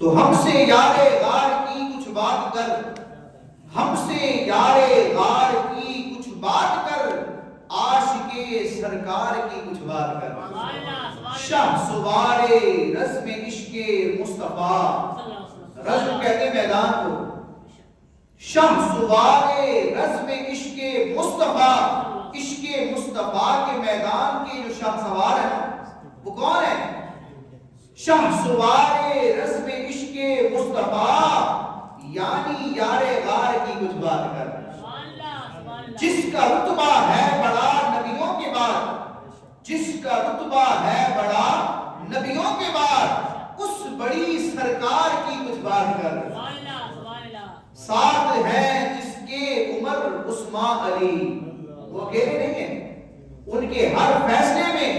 تو ہم سے یار غار کی کچھ بات کر، ہم سے یار غار کی کچھ بات کر، عاشق سرکار کی کچھ بات کر۔ شاہ سوار رزم عشق مصطفیٰ، رزم کہتے ہیں میدان کو، شاہ سوار رزم عشق مصطفیٰ، عشق مصطفیٰ کے میدان کے جو شاہ سوار ہیں وہ کون ہے؟ شاہ سوار رزم عشق مصطفیٰ، یعنی یار غار کی کچھ بات کر، جس کا رتبہ ہے بڑا نبیوں کے بعد، جس کا رتبہ ہے بڑا نبیوں کے بعد، اس بڑی سرکار کی کچھ بات کر۔ ساتھ ہیں جس کے عمر عثمان علی، وہ اکیلے نہیں ہیں، ان کے ہر فیصلے میں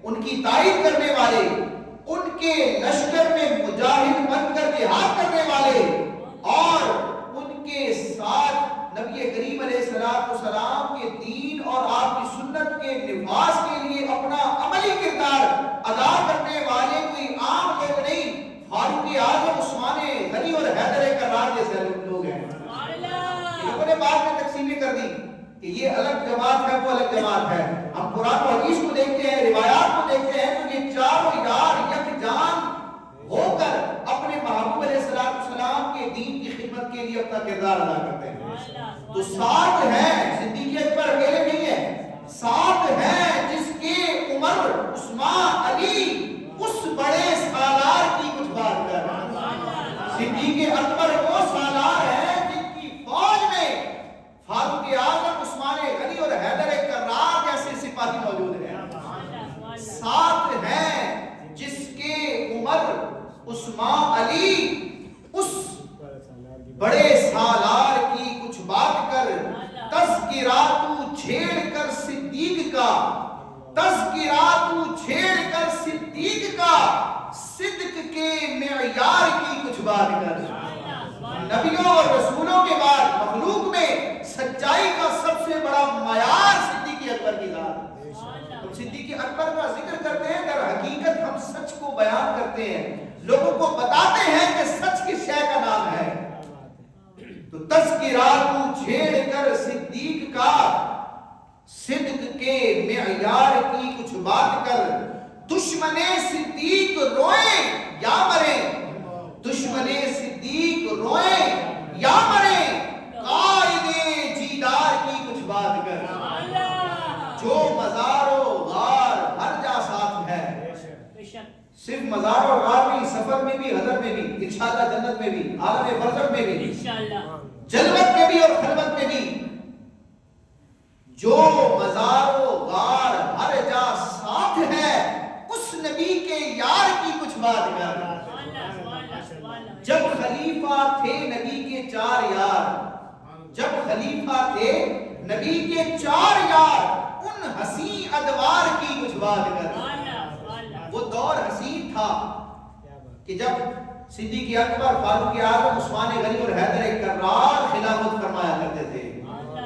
ان کی تائید کرنے والے، ان کے لشکر میں مجاہد بن کر جہاد کرنے والے، اور ان کے ساتھ نبی کریم علیہ السلام کے دین اور آپ کی سنت کے نفاذ کے لیے اپنا عملی کردار ادا کرنے والے کوئی عام لوگ نہیں، فاروق اعظم، عثمان غنی اور حیدر کرار جیسے لوگ ہیں۔ لوگوں نے بعد میں تقسیمیں کر دی کہ یہ الگ جماعت ہے، وہ الگ جماعت ہے۔ ہم قرآن و حدیث کو دیکھتے ہیں، روایات کو دیکھتے ہیں، تو یہ چاروں یار یکجان ہو کر اپنے محبوب علیہ السلام کے دین کی خدمت کے لیے اپنا کردار ادا کرتے ہیں۔ تو ساتھ ہیں، صدیق اکبر اکیلے نہیں ہے، ساتھ ہیں جس کے عمر عثمان علی، اس بڑے سالار کی کچھ بات کر۔ صدیق اکبر وہ سالار ہیں جن کی فوج میں فاروق اعظم، عثمان غنی اور حیدر کرار جیسے سپاہی موجود ہیں۔ ساتھ ہیں جس کے عمر عثمان علی، اس بڑے سالار کی کچھ بات کر۔ تذکراتو چھیڑ کر صدیق کا، تذکراتو چھیڑ کر صدیق کا، صدق کے معیار کی کچھ بات کر۔ نبیوں اور رسولوں کے بعد مخلوق میں سچائی کا سب سے بڑا معیار صدیق اکبر کی ذات۔ ہم صدیق اکبر کا ذکر کرتے ہیں، در حقیقت ہم سچ کو بیان کرتے ہیں، لوگوں کو بتاتے ہیں کہ سچ کس شے کا نام ہے۔ تو تذکرات چھیڑ کر صدیق کا، صدق کے معیار کی کچھ بات کر۔ دشمن صدیق روئیں یا مریں، دشمن صدیق روئیں یا مریں، قائد جیدار کی کچھ بات کر۔ جو مزار و غار ہر جا ساتھ ہے، صرف مزار اور غار میں، سفر میں بھی، حضر میں بھی، انشاءاللہ جنت میں بھی، عالم برزخ میں بھی، جلوت میں بھی اور خلوت میں بھی، جو مزار و غار ہر جا ساتھ ہے، اس نبی کے یار کی کچھ بات کر۔ جب خلیفہ تھے نبی کے 4 یار، جب خلیفہ تھے نبی کے 4 یار، ان حسین ادوار کی کچھ بات کر۔ وہ دور حسین تھا کہ جب صدیق اکبر، فاروق اعظم، عثمان غنی اور حیدر کرار خلافت فرمایا کرتے تھے۔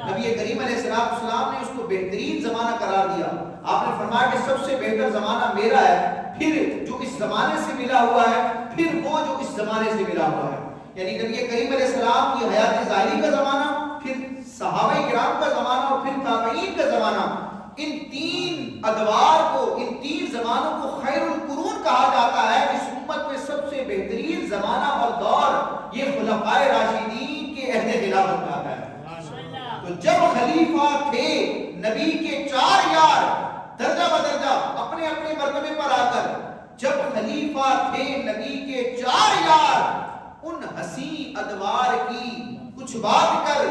نبی کریم علیہ السلام نے اس کو بہترین زمانہ قرار دیا۔ آپ نے فرمایا کہ سب سے بہتر زمانہ میرا ہے، پھر جو اس زمانے سے ملا ہوا ہے، پھر وہ جو اس زمانے سے ملا ہوا ہے۔ یعنی نبی کریم علیہ السلام کی حیات ظاہری کا زمانہ، پھر صحابہ کرام کا زمانہ اور پھر تابعین کا زمانہ۔ ان 3 ادوار کو، ان 3 زمانوں کو خیر القرون کہا جاتا ہے۔ اس امت میں سب سے بہترین زمانہ اور دور یہ خلفائے راشدین کے عہد خلافت کا ہے۔ تو جب خلیفہ تھے نبی کے 4 یار، درجہ بدرجہ اپنے اپنے مرتبے پر آ کر، جب خلیفہ تھے نبی کے 4 یار، ان حسین ادوار کی کچھ بات کر۔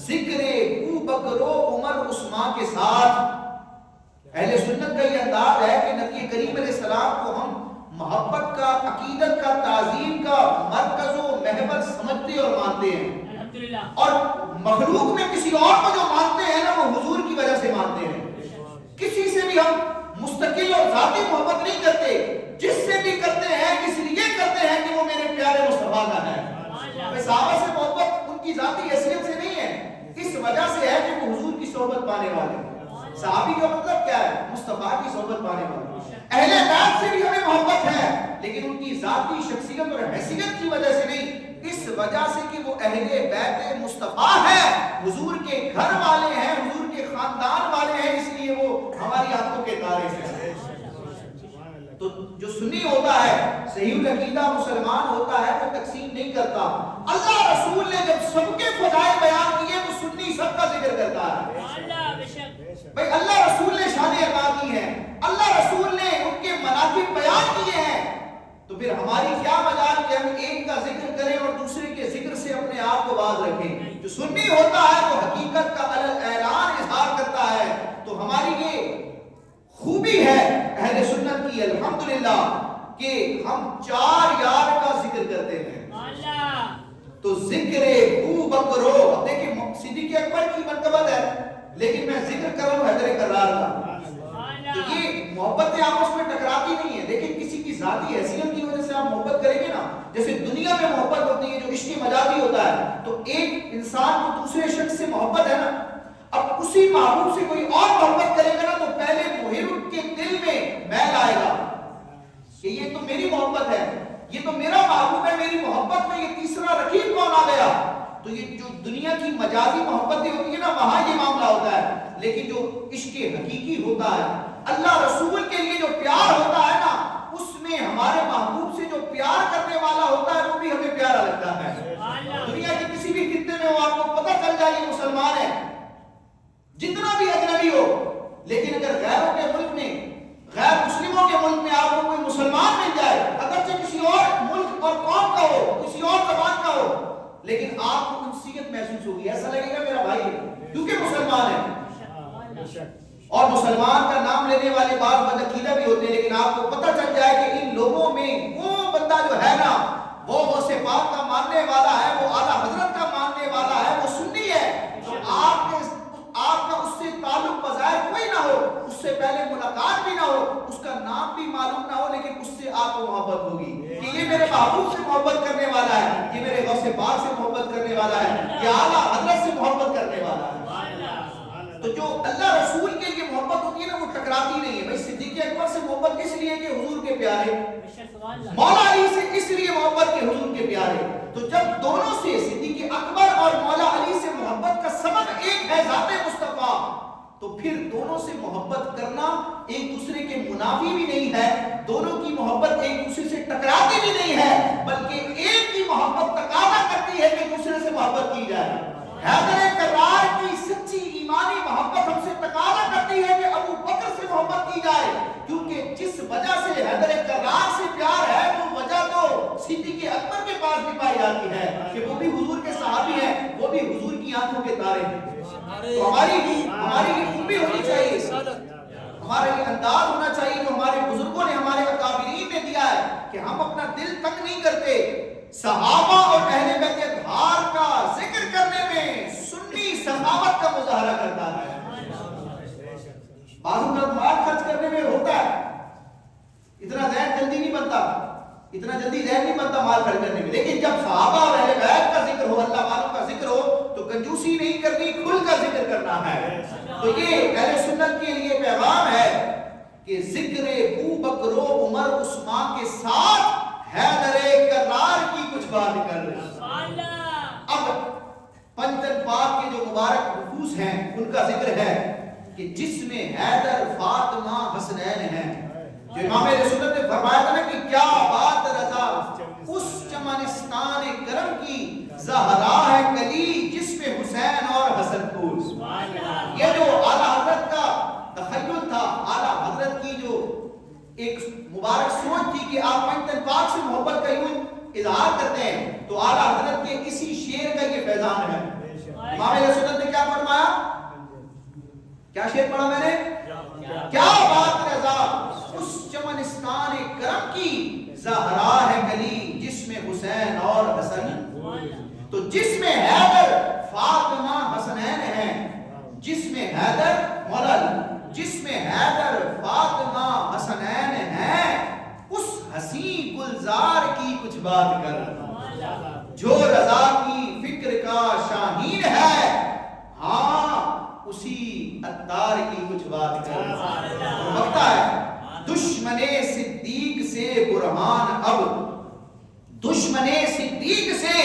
ذکر ابو بکر و عمر عثمان کے ساتھ اہل سنت کا یہ انداز ہے کہ نبی کریم علیہ السلام کو ہم محبت کا، عقیدت کا، تعظیم کا مرکز و محور سمجھتے اور مانتے ہیں، اور مخلوق میں کسی اور کو جو مانتے ہیں نا، وہ حضور کی وجہ سے مانتے ہیں۔ کسی سے بھی ہم مستقل اور ذاتی محبت نہیں کرتے، جس سے بھی کرتے ہیں اس لیے کرتے ہیں کہ وہ میرے پیارے مصطفیٰ کا ہے۔ صحابہ سے محبت ان کی ذاتی حیثیت سے نہیں ہے، اس وجہ سے ہے کہ وہ حضور کی صحبت پانے والے ہیں۔ صحابی کا مطلب کیا ہے؟ مصطفیٰ کی صحبت پانے والے۔ اہل بیت سے بھی ہمیں محبت ہے، لیکن ان کی ذاتی شخصیت اور حیثیت کی وجہ سے کہ وہ اہل بیت مصطفیٰ ہے، حضور کے گھر والے ہیں، حضور کے خاندان والے ہیں، اس لیے وہ ہماری آنکھوں کے تارے ہیں۔ تو جو سنی ہوتا ہے، صحیح العقیدہ مسلمان ہوتا ہے، وہ تقسیم نہیں کرتا۔ اللہ رسول نے جب سب کے فضائل بیان کیے تو سنی سب کا ذکر کرتا ہے۔ بھئی اللہ رسول نے شانیں عطا کی ہیں، اللہ رسول نے ان کے مناقب بیان کیے ہیں، تو پھر ہماری کیا مجال کہ ہم ایک کا ذکر کریں اور دوسرے کے ذکر سے اپنے آپ کو باز رکھیں۔ جو سنی ہوتا ہے وہ حقیقت کا اعلان اظہار کرتا ہے۔ تو ہماری یہ خوبی ہے اہل سنت کی الحمدللہ کہ ہم 4 یار کا ذکر کرتے ہیں۔ تو ذکر ابو بکرو، اب دیکھیں صدیق اکبر کی مرتبت ہے، لیکن میں ذکر کر رہا ہوں حیدر کرار کا۔ تو یہ محبتیں آپس میں ٹکراتی نہیں ہیں، لیکن کسی کی ذاتی حیثیت کی وجہ سے آپ محبت کریں گے نا، جیسے دنیا میں محبت ہوتی ہے جو عشق مجازی ہوتا ہے، تو ایک انسان کو دوسرے شخص سے محبت ہے نا، اب اسی محبوب سے کوئی اور محبت کرے گا نا تو پہلے محب کے دل میں میل آئے گا کہ یہ تو میری محبت ہے، یہ تو میرا محبوب ہے، میری محبت میں یہ تیسرا رقیب کون آ گیا۔ تو یہ جو دنیا کی مجازی محبتیں ہوتی ہیں نا، وہاں یہ معاملہ ہوتا ہے، لیکن جو عشق حقیقی ہوتا ہے، اللہ رسول کے لیے جو پیار ہوتا ہے نا، اس میں ہمارے محبوب سے جو پیار کرنے والا ہوتا ہے وہ بھی ہمیں پیارا لگتا ہے۔ دنیا کے کسی بھی خطے میں وہ آپ کو پتہ چل جائے یہ مسلمان ہے، جتنا بھی اجنبی ہو، لیکن اگر غیروں کے ملک میں، غیر مسلموں کے ملک میں آپ کو کوئی مسلمان مل جائے، اگرچہ کسی اور ملک اور قوم کا ہو، کسی اور زبان کا ہو، لیکن آپ کو انسیت محسوس ہوگی، ایسا لگے گا میرا بھائی ہے کیونکہ مسلمان ہے۔ اور مسلمان کا نام لینے والے بعض بدعقیدہ بھی ہوتے ہیں، لیکن آپ کو پتہ چل جائے کہ ان لوگوں میں وہ بندہ جو ہے نا، وہ غوث پاک کا ماننے والا ہے، وہ اعلیٰ حضرت کا ماننے والا ہے، وہ سنی ہے، تو آپ کا اس سے تعلق بظاہر کوئی نہ ہو، اس سے پہلے ملاقات بھی نہ ہو، اس کا نام بھی معلوم نہ ہو، لیکن اس سے آپ کو محبت ہوگی کہ یہ میرے محبوب سے محبت کرنے والا ہے، یہ میرے غوث پاک سے محبت کرنے والا ہے، یہ اعلیٰ حضرت سے محبت کرنے والا ہے۔ تو جو اللہ رسول کے لیے محبت ہوتی ہے نا، وہ ٹکراتی نہیں ہے۔ بھائی صدیق اکبر سے محبت اس لیے کہ حضور کے پیارے، مولا علی سے اس لیے محبت کہ حضور کے پیارے۔ تو جب دونوں سے صدیق اکبر اور مولا علی سے محبت کا سبب ایک ہے ذات مصطفیٰ، تو پھر دونوں سے محبت کرنا ایک دوسرے کے منافی بھی نہیں ہے، دونوں کی محبت ایک دوسرے سے ٹکراتی بھی نہیں ہے، بلکہ ایک کی محبت تقاضا کرتی ہے کہ دوسرے سے محبت کی جائے۔ حیدر کرار کی سچی ایمانی محبت ہم سے تقاضا کرتی ہے کہ ابو بکر سے محبت کی جائے، کیونکہ جس وجہ سے حیدر کرار سے پیار ہے وہ وجہ تو صدیق اکبر کے پاس بھی پائی جاتی ہے کہ وہ بھی حضور کے صحابی ہیں، وہ بھی حضور کی آنکھوں کے تارے ہیں۔ تو ہماری یہ خوبی ہونی چاہیے، ہمارا یہ انداز ہونا چاہیے جو ہمارے بزرگوں نے، ہمارے اکابرین نے دیا ہے کہ ہم اپنا دل تنگ نہیں کرتے۔ صحابہ اور اہل بیت اطہار کا ذکر کرنے میں سنی سخاوت کا مظاہرہ کرتا ہے۔ بعض اوقات مال خرچ کرنے میں ہوتا ہے، اتنا ذہن جلدی نہیں بنتا، اتنا جلدی ذہن نہیں بنتا مال خرچ کرنے میں، لیکن جب صحابہ اور اہل بیت کا ذکر ہو، اللہ والوں کا ذکر ہو، تو کنجوسی نہیں کرنی، کھل کا ذکر کرنا ہے۔ تو یہ اہل سنت کے لیے پیغام ہے کہ ذکر ابو بکر و عمر عثمان کے ساتھ حیدر کرار کی کچھ بات کر رہے ہیں۔ اب پنجتن پاک کے جو مبارک نفوس ہیں ان کا ذکر ہے کہ جس میں حیدر، فاطمہ، حسنین ہیں، جو امام اہل سنت نے فرمایا تھا نا کہ کیا بات رضا اس چمنستان کرم کی، زہرا ہے کلی جس میں حسین اور حسن پھول۔ یہ جو اعلیٰ حضرت کا تخیل تھا، اعلیٰ حضرت کی جو ایک مبارک سوچ تھی کہ آپ پنجتن پاک سے محبت کا یوں اظہار کرتے ہیں، تو اعلیٰ حضرت کے اسی شعر کا یہ فیضان ہے۔ امام اہل سنت نے کیا فرمایا؟ کیا شعر پڑھا میں نے؟ کیا بات رضا اس چمنستان کرم کی، زہرا ہے کلی جس میں حسین اور حسن۔ تو جس میں حیدر، فاطمہ، حسنین ہیں، جس میں حیدر مولا، جس میں حیدر، فاطمہ، حسنین ہیں، اس حسین گلزار کی کچھ بات کر، جو رضا کی فکر کا شاہین ہے، ہاں اسی عطار کی کچھ بات کر۔ وقتا ہے دشمن صدیق سے برہان اب، دشمن صدیق سے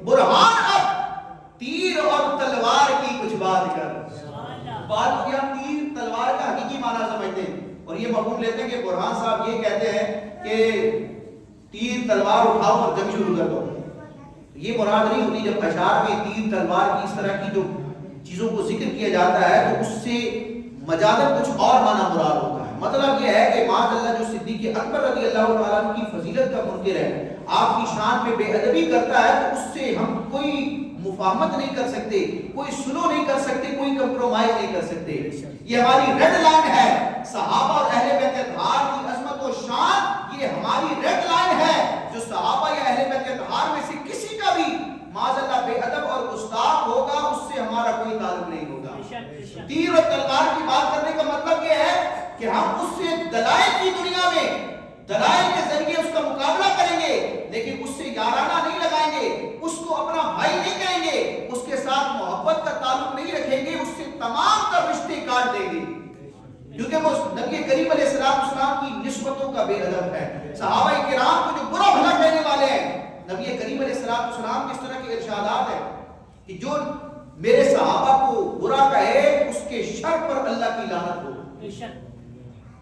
برہان اب تیر اور تلوار کی کچھ بات کر. بات کیا تیر تلوار کا حقیقی معنی سمجھتے ہیں اور یہ مفہوم لیتے ہیں کہ برہان صاحب یہ کہتے ہیں کہ تیر تلوار اٹھاؤ اور جنگ شروع کر دو. یہ مراد نہیں ہوتی. جب اشعار میں تیر تلوار کی اس طرح کی جو چیزوں کو ذکر کیا جاتا ہے تو اس سے مجازن کچھ اور معنی مراد ہوتا ہے. مطلب یہ ہے کہ معاذ اللہ جو صدیق اکبر رضی اللہ تعالیٰ عنہ کی فضیلت کا منکر ہے، آپ کی شان پہ بے ادبی کرتا ہے تو اس سے ہم کوئی مفاہمت نہیں کر سکتے، کوئی سلو نہیں کر سکتے، کوئی کمپرومائز نہیں کر سکتے. یہ ہماری ریڈ لائن ہے. صحابہ اور اہل بیت اطہار کی عظمت و شان یہ ہماری ریڈ لائن ہے. جو صحابہ یا اہل بیت اطہار میں سے کسی کا بھی معاذ اللہ بے ادب اور گستاخ ہوگا اس سے ہمارا کوئی تعلق نہیں ہوگا. تیر اور تلوار کی بات کرنے کا مطلب یہ ہے کہ ہم اس سے دلائل کی دنیا میں دلائل کے ذریعے اس کا مقابلہ کریں گے، لیکن اس سے یارانہ نہیں لگائیں گے، اس کو اپنا بھائی نہیں کہیں گے، اس کے ساتھ محبت کا تعلق نہیں رکھیں گے، اس سے تمام تر رشتے کاٹ دیں گے، کیونکہ وہ نبی کریم علیہ السلام کی نسبتوں کا بے ادب ہے. صحابہ کرام کو جو برا بھلا کہنے والے ہیں، نبی کریم علیہ السلام کی اس طرح کے ارشادات ہیں کہ جو میرے صحابہ کو برا کہے اس کے شر پر اللہ کی لعنت ہو.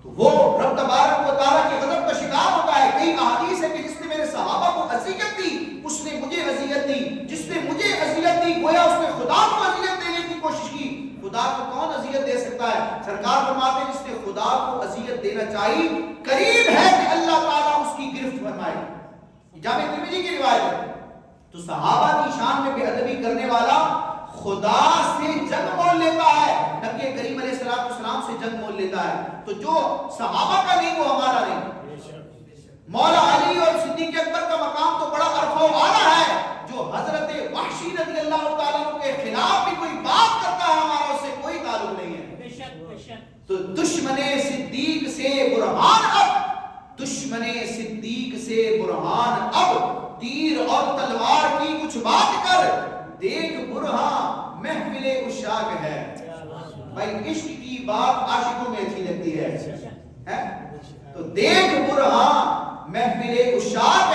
تو وہ رب تبارک و تعالیٰ کے غضب کا شکار ہوتا ہے. کئی احادیث ہے کہ جس نے میرے صحابہ کو اذیت دی اس نے مجھے اذیت دی، جس نے مجھے اذیت دی گویا اس نے خدا کو اذیت دینے کی کوشش کی. خدا کو کون اذیت دے سکتا ہے؟ سرکار فرماتے ہیں جس نے خدا کو اذیت دینا چاہی قریب ہے کہ اللہ تعالیٰ اس کی گرفت فرمائے. جامع ترمذی کی روایت ہے. تو صحابہ کی شان میں بے ادبی کرنے والا خدا سے جنگ مول لیتا ہے، نبی کریم علیہ السلام سے جنگ مول لیتا ہے. تو جو صحابہ کا نہیں وہ ہمارا نہیں. مولا علی اور صدیق اکبر کا مقام تو بڑا عرف و اعلیٰ ہے. جو حضرت وحشی رضی اللہ تعالیٰ عنہ کے خلاف بھی کوئی بات کرتا ہے ہمارا اس سے کوئی تعلق نہیں ہے. تو دشمن صدیق سے برہان اب، دشمن صدیق سے برہان اب تیر اور تلوار کی کچھ بات کر، دیکھ برہاں محفل عشاق ہے. بھائی عشق کی بات عاشقوں میں اچھی لگتی ہے. تو دیکھ برہاں محفل عشاق